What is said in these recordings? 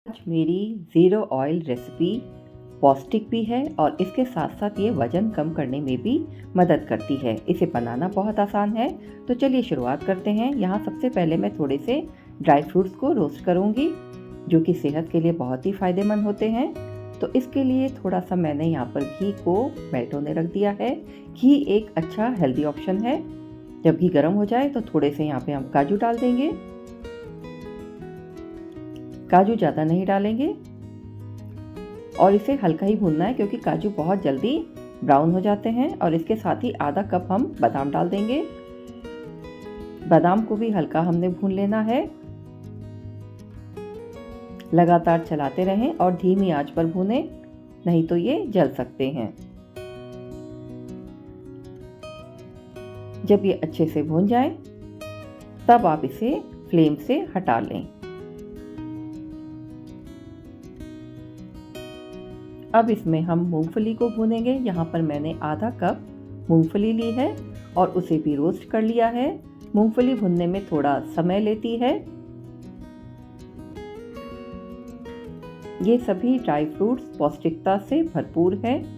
आज मेरी zero oil recipe पौष्टिक भी है और इसके साथ साथ ये वज़न कम करने में भी मदद करती है। इसे बनाना बहुत आसान है, तो चलिए शुरुआत करते हैं। यहाँ सबसे पहले मैं थोड़े से ड्राई फ्रूट्स को रोस्ट करूँगी, जो कि सेहत के लिए बहुत ही फ़ायदेमंद होते हैं। तो इसके लिए थोड़ा सा मैंने यहाँ पर घी को मेल्ट होने रख दिया है। घी एक अच्छा हेल्दी ऑप्शन है। जब घी गर्म हो जाए तो थोड़े से यहाँ पे हम काजू डाल देंगे। काजू ज़्यादा नहीं डालेंगे और इसे हल्का ही भूनना है, क्योंकि काजू बहुत जल्दी ब्राउन हो जाते हैं। और इसके साथ ही आधा कप हम बादाम डाल देंगे। बादाम को भी हल्का हमने भून लेना है। लगातार चलाते रहें और धीमी आंच पर भूनें, नहीं तो ये जल सकते हैं। जब ये अच्छे से भून जाए तब आप इसे फ्लेम से हटा लें। अब इसमें हम मूंगफली को भूनेंगे। यहाँ पर मैंने आधा कप मूंगफली ली है और उसे भी रोस्ट कर लिया है। मूंगफली भुनने में थोड़ा समय लेती है। ये सभी ड्राई फ्रूट्स पौष्टिकता से भरपूर हैं।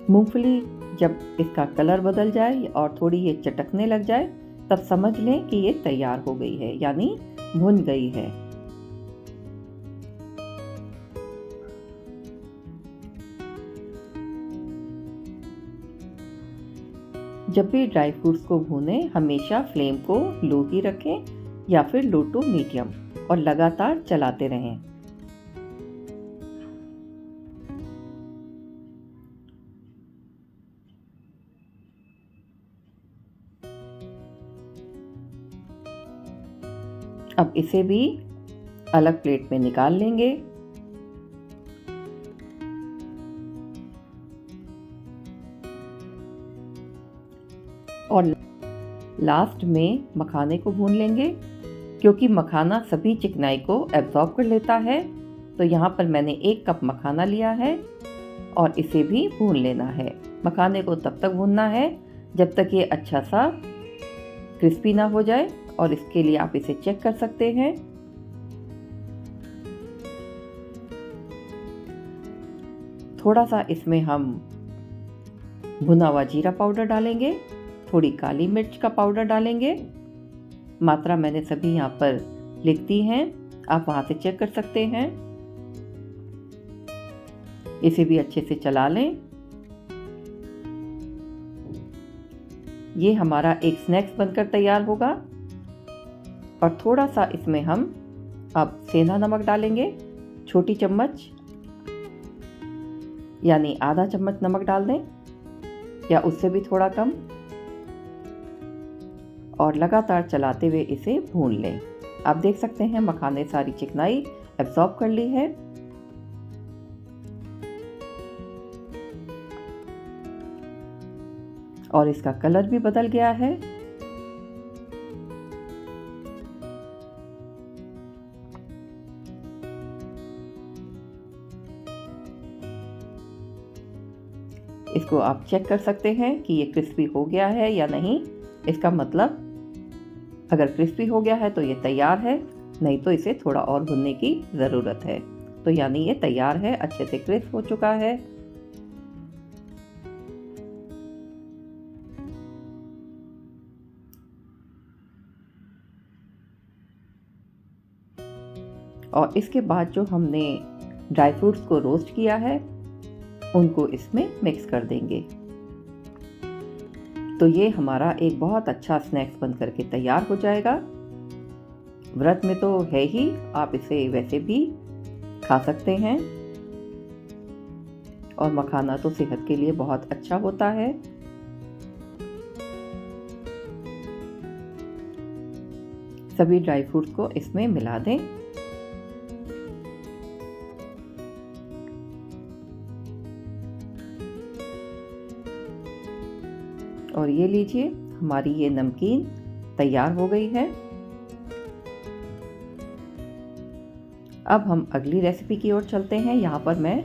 मूंगफली जब इसका कलर बदल जाए और थोड़ी ये चटकने लग जाए, तब समझ लें कि ये तैयार हो गई है, यानी भुन गई है। जब भी ड्राई फ्रूट्स को भूनें, हमेशा फ्लेम को लो ही रखें या फिर लो टू मीडियम, और लगातार चलाते रहें। अब इसे भी अलग प्लेट में निकाल लेंगे। और लास्ट में मखाने को भून लेंगे, क्योंकि मखाना सभी चिकनाई को एब्जॉर्ब कर लेता है। तो यहाँ पर मैंने 1 कप मखाना लिया है और इसे भी भून लेना है। मखाने को तब तक भूनना है जब तक ये अच्छा सा क्रिस्पी ना हो जाए, और इसके लिए आप इसे चेक कर सकते हैं। थोड़ा सा इसमें हम भुना हुआ जीरा पाउडर डालेंगे, थोड़ी काली मिर्च का पाउडर डालेंगे। मात्रा मैंने सभी यहाँ पर लिख दी हैं, आप वहां से चेक कर सकते हैं। इसे भी अच्छे से चला लें। ये हमारा एक स्नैक्स बनकर तैयार होगा। और थोड़ा सा इसमें हम अब सेंधा नमक डालेंगे, छोटी चम्मच, यानी आधा चम्मच नमक डाल दें या उससे भी थोड़ा कम, और लगातार चलाते हुए इसे भून लें। आप देख सकते हैं मखाने सारी चिकनाई एब्जॉर्ब कर ली है। और इसका कलर भी बदल गया है। इसको आप चेक कर सकते हैं कि ये क्रिस्पी हो गया है या नहीं। इसका मतलब अगर क्रिस्पी हो गया है तो ये तैयार है, नहीं तो इसे थोड़ा और भुनने की ज़रूरत है। तो यानी ये तैयार है, अच्छे से क्रिस्प हो चुका है। और इसके बाद जो हमने ड्राई फ्रूट्स को रोस्ट किया है, उनको इसमें मिक्स कर देंगे। तो ये हमारा एक बहुत अच्छा स्नैक्स बन करके तैयार हो जाएगा। व्रत में तो है ही, आप इसे वैसे भी खा सकते हैं। और मखाना तो सेहत के लिए बहुत अच्छा होता है। सभी ड्राई फ्रूट्स को इसमें मिला दें। और ये लीजिए, हमारी ये नमकीन तैयार हो गई है। अब हम अगली रेसिपी की ओर चलते हैं। यहाँ पर मैं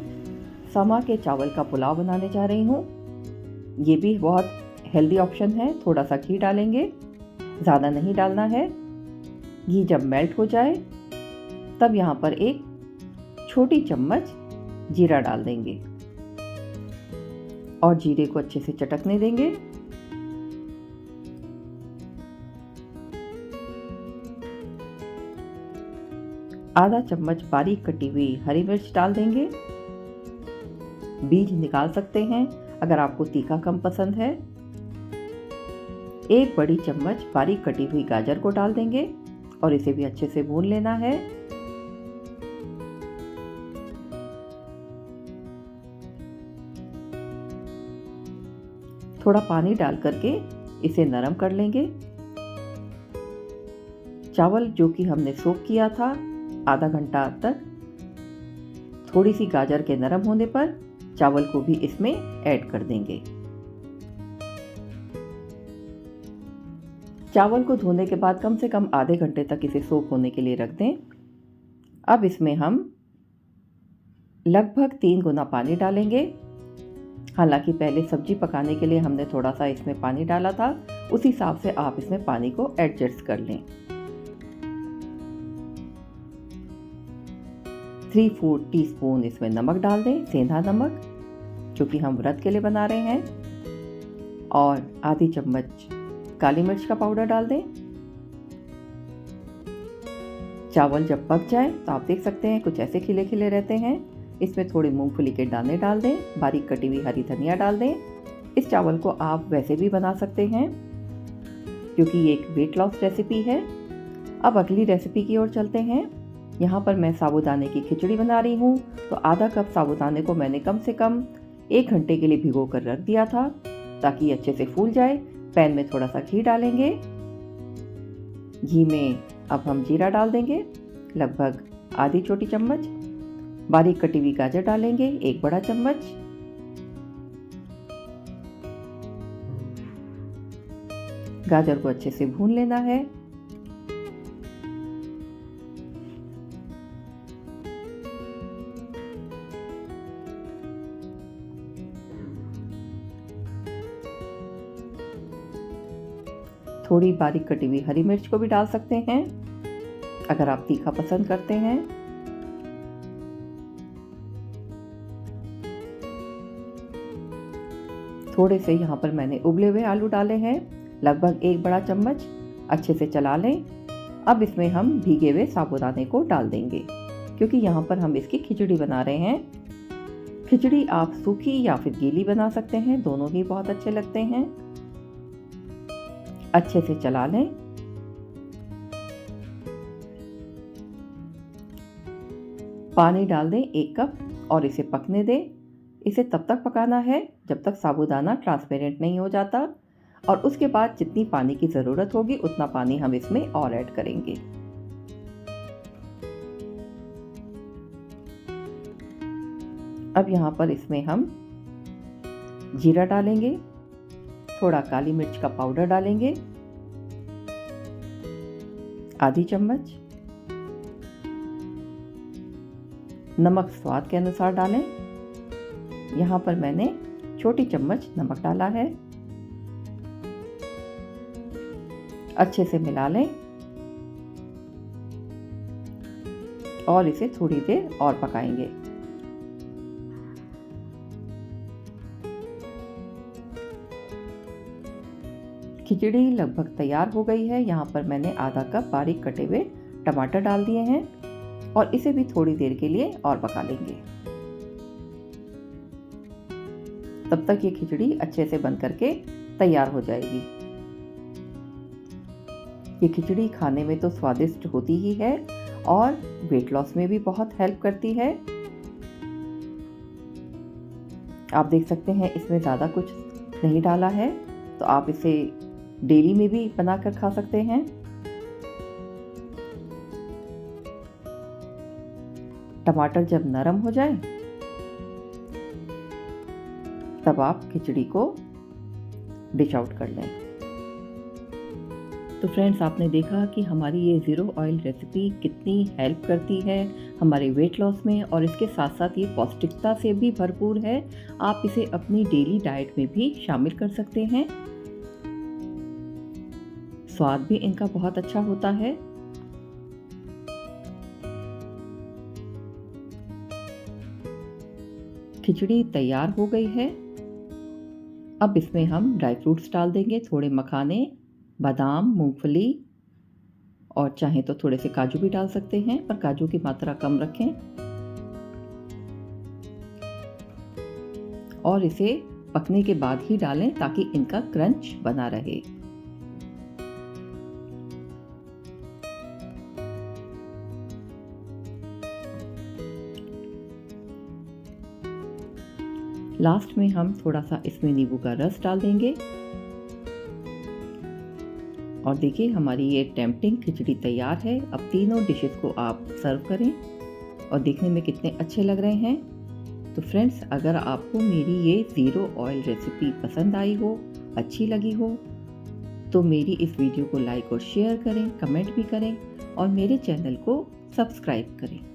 समा के चावल का पुलाव बनाने जा रही हूँ। ये भी बहुत हेल्दी ऑप्शन है। थोड़ा सा घी डालेंगे, ज़्यादा नहीं डालना है। घी जब मेल्ट हो जाए तब यहाँ पर एक छोटी चम्मच जीरा डाल देंगे और जीरे को अच्छे से चटकने देंगे। आधा चम्मच बारीक कटी हुई हरी मिर्च डाल देंगे। बीज निकाल सकते हैं अगर आपको तीखा कम पसंद है। एक बड़ी चम्मच बारीक कटी हुई गाजर को डाल देंगे और इसे भी अच्छे से भून लेना है। थोड़ा पानी डाल करके इसे नरम कर लेंगे। चावल जो कि हमने सोक किया था आधा घंटा तक, थोड़ी सी गाजर के नरम होने पर चावल को भी इसमें ऐड कर देंगे। चावल को धोने के बाद कम से कम आधे घंटे तक इसे सोक होने के लिए रख दें। अब इसमें हम लगभग 3 गुना पानी डालेंगे। हालांकि पहले सब्जी पकाने के लिए हमने थोड़ा सा इसमें पानी डाला था, उस हिसाब से आप इसमें पानी को एडजस्ट कर लें। 3/4 टीस्पून इसमें नमक डाल दें, सेंधा नमक, क्योंकि हम व्रत के लिए बना रहे हैं। और आधी चम्मच काली मिर्च का पाउडर डाल दें। चावल जब पक जाए तो आप देख सकते हैं कुछ ऐसे खिले खिले रहते हैं। इसमें थोड़े मूंगफली के दाने डाल दें, बारीक कटी हुई हरी धनिया डाल दें। इस चावल को आप वैसे भी बना सकते हैं क्योंकि ये एक वेट लॉस रेसिपी है। अब अगली रेसिपी की ओर चलते हैं। यहाँ पर मैं साबूदाने की खिचड़ी बना रही हूँ, तो आधा कप साबूदाने को मैंने कम से कम 1 घंटे के लिए भिगो कर रख दिया था ताकि ये अच्छे से फूल जाए। पैन में थोड़ा सा घी डालेंगे। घी में अब हम जीरा डाल देंगे, लगभग आधी छोटी चम्मच। बारीक कटी हुई गाजर डालेंगे, 1 बड़ा चम्मच। गाजर को अच्छे से भून लेना है। थोड़ी बारीक कटी हुई हरी मिर्च को भी डाल सकते हैं अगर आप तीखा पसंद करते हैं। थोड़े से यहाँ पर मैंने उबले हुए आलू डाले हैं, लगभग 1 बड़ा चम्मच। अच्छे से चला लें। अब इसमें हम भीगे हुए साबूदाने को डाल देंगे क्योंकि यहाँ पर हम इसकी खिचड़ी बना रहे हैं। खिचड़ी आप सूखी या फिर गीली बना सकते हैं, दोनों ही बहुत अच्छे लगते हैं। अच्छे से चला लें। पानी डाल दें 1 कप और इसे पकने दें। इसे तब तक पकाना है जब तक साबूदाना ट्रांसपेरेंट नहीं हो जाता, और उसके बाद जितनी पानी की ज़रूरत होगी उतना पानी हम इसमें और ऐड करेंगे। अब यहाँ पर इसमें हम जीरा डालेंगे, थोड़ा काली मिर्च का पाउडर डालेंगे, आधी चम्मच। नमक स्वाद के अनुसार डालें। यहाँ पर मैंने छोटी चम्मच नमक डाला है। अच्छे से मिला लें और इसे थोड़ी देर और पकाएंगे। खिचड़ी लगभग तैयार हो गई है। यहाँ पर मैंने आधा कप बारीक कटे हुए टमाटर डाल दिए हैं और इसे भी थोड़ी देर के लिए और पका लेंगे। तब तक ये खिचड़ी अच्छे से बन करके तैयार हो जाएगी। ये खिचड़ी खाने में तो स्वादिष्ट होती ही है और वेट लॉस में भी बहुत हेल्प करती है। आप देख सकते हैं इसमें ज़्यादा कुछ नहीं डाला है, तो आप इसे डेली में भी बनाकर खा सकते हैं। टमाटर जब नरम हो जाए तब आप खिचड़ी को डिश आउट कर लें। तो फ्रेंड्स, आपने देखा कि हमारी ये ज़ीरो ऑयल रेसिपी कितनी हेल्प करती है हमारे वेट लॉस में, और इसके साथ साथ ये पौष्टिकता से भी भरपूर है। आप इसे अपनी डेली डाइट में भी शामिल कर सकते हैं। स्वाद भी इनका बहुत अच्छा होता है। खिचड़ी तैयार हो गई है। अब इसमें हम ड्राई फ्रूट्स डाल देंगे, थोड़े मखाने, बादाम, मूंगफली, और चाहें तो थोड़े से काजू भी डाल सकते हैं, पर काजू की मात्रा कम रखें। और इसे पकने के बाद ही डालें ताकि इनका क्रंच बना रहे। लास्ट में हम थोड़ा सा इसमें नींबू का रस डाल देंगे। और देखिए, हमारी ये टेम्पटिंग खिचड़ी तैयार है। अब तीनों डिशेस को आप सर्व करें, और देखने में कितने अच्छे लग रहे हैं। तो फ्रेंड्स, अगर आपको मेरी ये ज़ीरो ऑयल रेसिपी पसंद आई हो, अच्छी लगी हो, तो मेरी इस वीडियो को लाइक और शेयर करें, कमेंट भी करें, और मेरे चैनल को सब्सक्राइब करें।